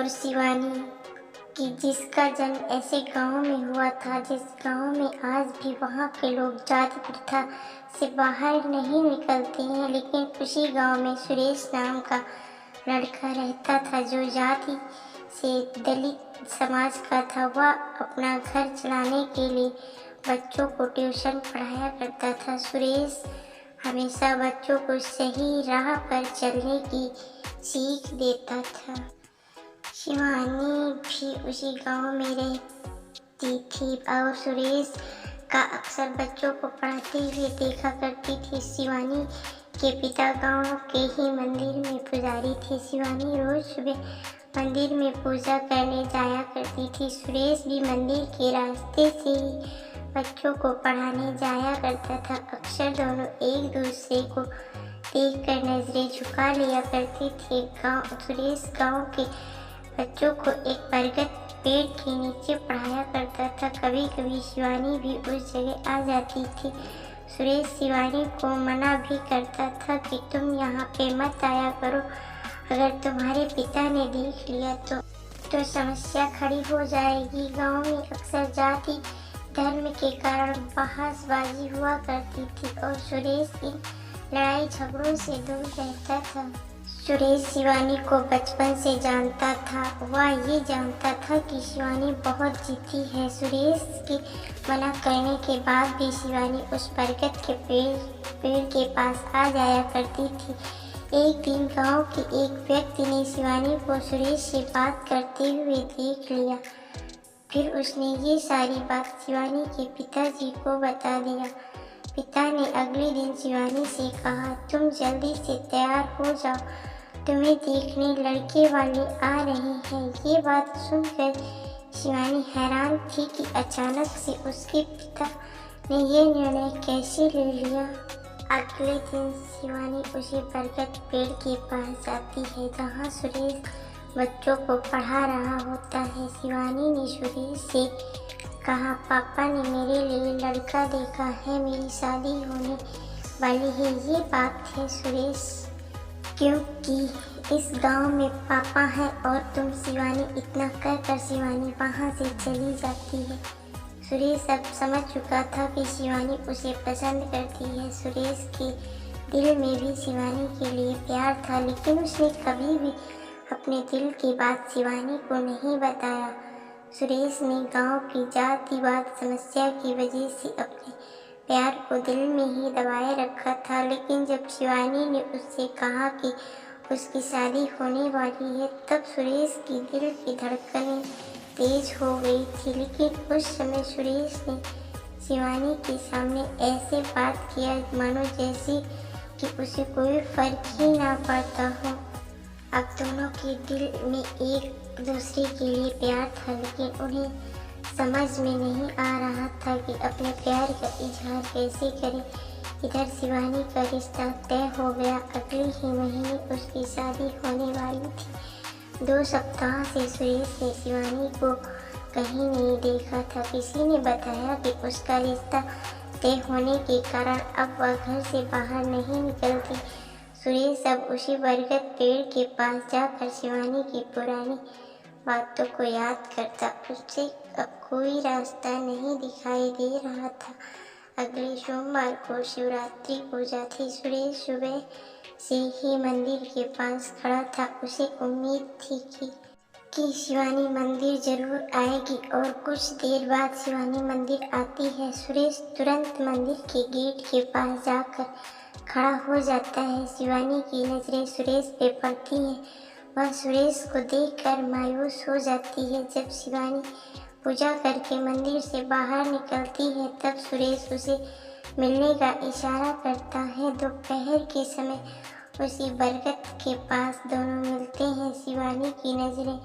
और शिवानी कि जिसका जन्म ऐसे गांव में हुआ था जिस गांव में आज भी वहां के लोग जाति प्रथा से बाहर नहीं निकलते हैं, लेकिन उसी गांव में सुरेश नाम का लड़का रहता था जो जाति से दलित समाज का था। वह अपना घर चलाने के लिए बच्चों को ट्यूशन पढ़ाया करता था। सुरेश हमेशा बच्चों को सही राह पर चलने की सीख देता था। शिवानी भी उसी गांव में रहती थी और सुरेश का अक्सर बच्चों को पढ़ाते हुए देखा करती थी। शिवानी के पिता गांव के ही मंदिर में पुजारी थे। शिवानी रोज सुबह मंदिर में पूजा करने जाया करती थी। सुरेश भी मंदिर के रास्ते से ही बच्चों को पढ़ाने जाया करता था। अक्सर दोनों एक दूसरे को देखकर नजरें झुका लिया करते थे। सुरेश गांव के बच्चों को एक बरगद पेड़ के नीचे पढ़ाया करता था। कभी कभी शिवानी भी उस जगह आ जाती थी। सुरेश शिवानी को मना भी करता था कि तुम यहाँ पे मत आया करो, अगर तुम्हारे पिता ने देख लिया तो समस्या खड़ी हो जाएगी। गांव में अक्सर जाति धर्म के कारण बहसबाजी हुआ करती थी और सुरेश इन लड़ाई झगड़ों से दूर रहता था। सुरेश शिवानी को बचपन से जानता था। वह ये जानता था कि शिवानी बहुत जिद्दी है। सुरेश के मना करने के बाद भी शिवानी उस बरगद के पेड़ के पास आ जाया करती थी। एक दिन गांव के एक व्यक्ति ने शिवानी को सुरेश से बात करते हुए देख लिया। फिर उसने ये सारी बात शिवानी के पिताजी को बता दिया। पिता ने अगले दिन शिवानी से कहा, तुम जल्दी से तैयार हो जाओ, तुम्हें देखने लड़के वाले आ रहे हैं। ये बात सुनकर शिवानी हैरान थी कि अचानक से उसके पिता ने ये निर्णय कैसे ले लिया। अगले दिन शिवानी उसी बरगद पेड़ के पास जाती है जहाँ सुरेश बच्चों को पढ़ा रहा होता है। शिवानी ने सुरेश से कहा, पापा ने मेरे लिए लड़का देखा है, मेरी शादी होने वाली है। ये बात है सुरेश, क्योंकि इस गांव में पापा है और तुम। शिवानी इतना कहकर शिवानी वहां से चली जाती है। सुरेश अब समझ चुका था कि शिवानी उसे पसंद करती है। सुरेश के दिल में भी शिवानी के लिए प्यार था, लेकिन उसने कभी भी अपने दिल की बात शिवानी को नहीं बताया। सुरेश ने गांव की जातिवाद समस्या की वजह से अपने प्यार को दिल में ही दबाए रखा था। लेकिन जब शिवानी ने उससे कहा कि उसकी शादी होने वाली है, तब सुरेश की दिल की धड़कनें तेज हो गई थी। लेकिन उस समय सुरेश ने शिवानी के सामने ऐसे बात किया मानो जैसे कि उसे कोई फर्क ही ना पड़ता हो। अब दोनों के दिल में एक दूसरे के लिए प्यार था, लेकिन उन्हें समझ में नहीं आ रहा था कि अपने प्यार का इजहार कैसे करें। इधर शिवानी का रिश्ता तय हो गया। अगले ही महीने उसकी शादी होने वाली थी। 2 सप्ताह से सुरेश ने शिवानी को कहीं नहीं देखा था। किसी ने बताया कि उसका रिश्ता तय होने के कारण अब वह घर से बाहर नहीं निकलती। सुरेश अब उसी बरगद पेड़ के पास जाकर शिवानी की पुरानी बातों को याद करता। उससे अब कोई रास्ता नहीं दिखाई दे रहा था। अगले सोमवार को शिवरात्रि पूजा थी। सुरेश सुबह से ही मंदिर के पास खड़ा था। उसे उम्मीद थी कि शिवानी मंदिर जरूर आएगी और कुछ देर बाद शिवानी मंदिर आती है। सुरेश तुरंत मंदिर के गेट के पास जाकर खड़ा हो जाता है। शिवानी की नजरें सुरेश पे पड़ती हैं। वह सुरेश को देखकर मायूस हो जाती है। जब शिवानी पूजा करके मंदिर से बाहर निकलती है, तब सुरेश उसे मिलने का इशारा करता है। दोपहर के समय उसी बरगद के पास दोनों मिलते हैं। शिवानी की नजरें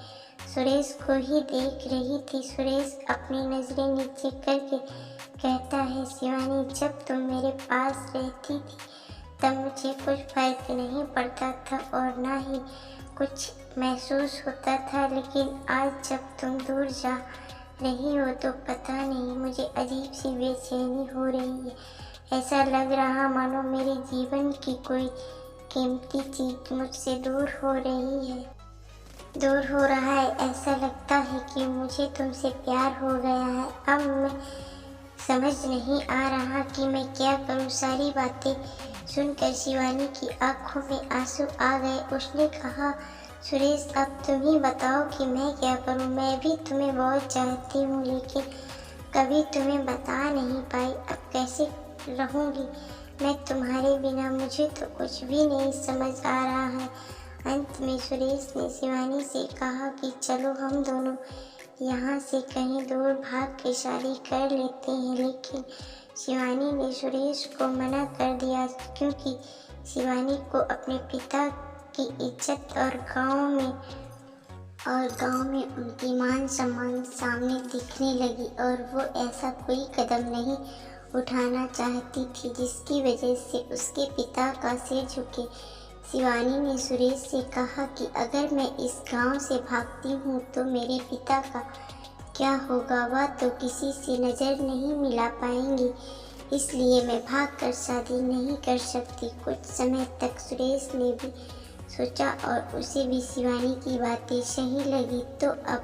सुरेश को ही देख रही थी। सुरेश अपनी नजरें नीचे करके कहता है, शिवानी, जब तुम मेरे पास रहती थी तब मुझे कुछ फर्क नहीं पड़ता था और ना ही कुछ महसूस होता था, लेकिन आज जब तुम दूर जा रही हो तो पता नहीं मुझे अजीब सी बेचैनी हो रही है। ऐसा लग रहा मानो मेरे जीवन की कोई कीमती चीज मुझसे दूर हो रही है। दूर हो रहा है। ऐसा लगता है कि मुझे तुमसे प्यार हो गया है। अब मैं समझ नहीं आ रहा कि मैं क्या करूं। सारी बातें सुनकर शिवानी की आंखों में आंसू आ गए। उसने कहा, सुरेश अब तुम ही बताओ कि मैं क्या करूं। मैं भी तुम्हें बहुत चाहती हूं लेकिन कभी तुम्हें बता नहीं पाई। अब कैसे रहूंगी मैं तुम्हारे बिना, मुझे तो कुछ भी नहीं समझ आ रहा है। अंत में सुरेश ने शिवानी से कहा कि चलो हम दोनों यहाँ से कहीं दूर भाग के शादी कर लेते हैं। लेकिन शिवानी ने सुरेश को मना कर दिया क्योंकि शिवानी को अपने पिता की इज्जत और गांव में उनकी मान सम्मान सामने दिखने लगी और वो ऐसा कोई कदम नहीं उठाना चाहती थी जिसकी वजह से उसके पिता का सिर झुके। शिवानी ने सुरेश से कहा कि अगर मैं इस गांव से भागती हूँ तो मेरे पिता का क्या होगा, वह तो किसी से नज़र नहीं मिला पाएंगी, इसलिए मैं भागकर शादी नहीं कर सकती। कुछ समय तक सुरेश ने भी सोचा और उसे भी शिवानी की बातें सही लगी। तो अब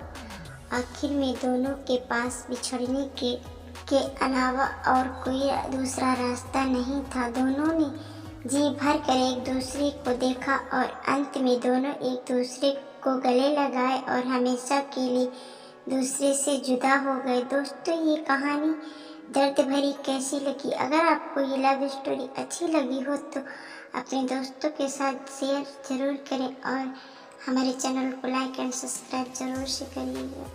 आखिर में दोनों के पास बिछड़ने के अलावा और कोई दूसरा रास्ता नहीं था। दोनों ने जी भर कर एक दूसरे को देखा और अंत में दोनों एक दूसरे को गले लगाए और हमेशा के लिए दूसरे से जुदा हो गए। दोस्तों, ये कहानी दर्द भरी कैसी लगी? अगर आपको ये लव स्टोरी अच्छी लगी हो तो अपने दोस्तों के साथ शेयर ज़रूर करें और हमारे चैनल को लाइक एंड सब्सक्राइब ज़रूर से करिएगा।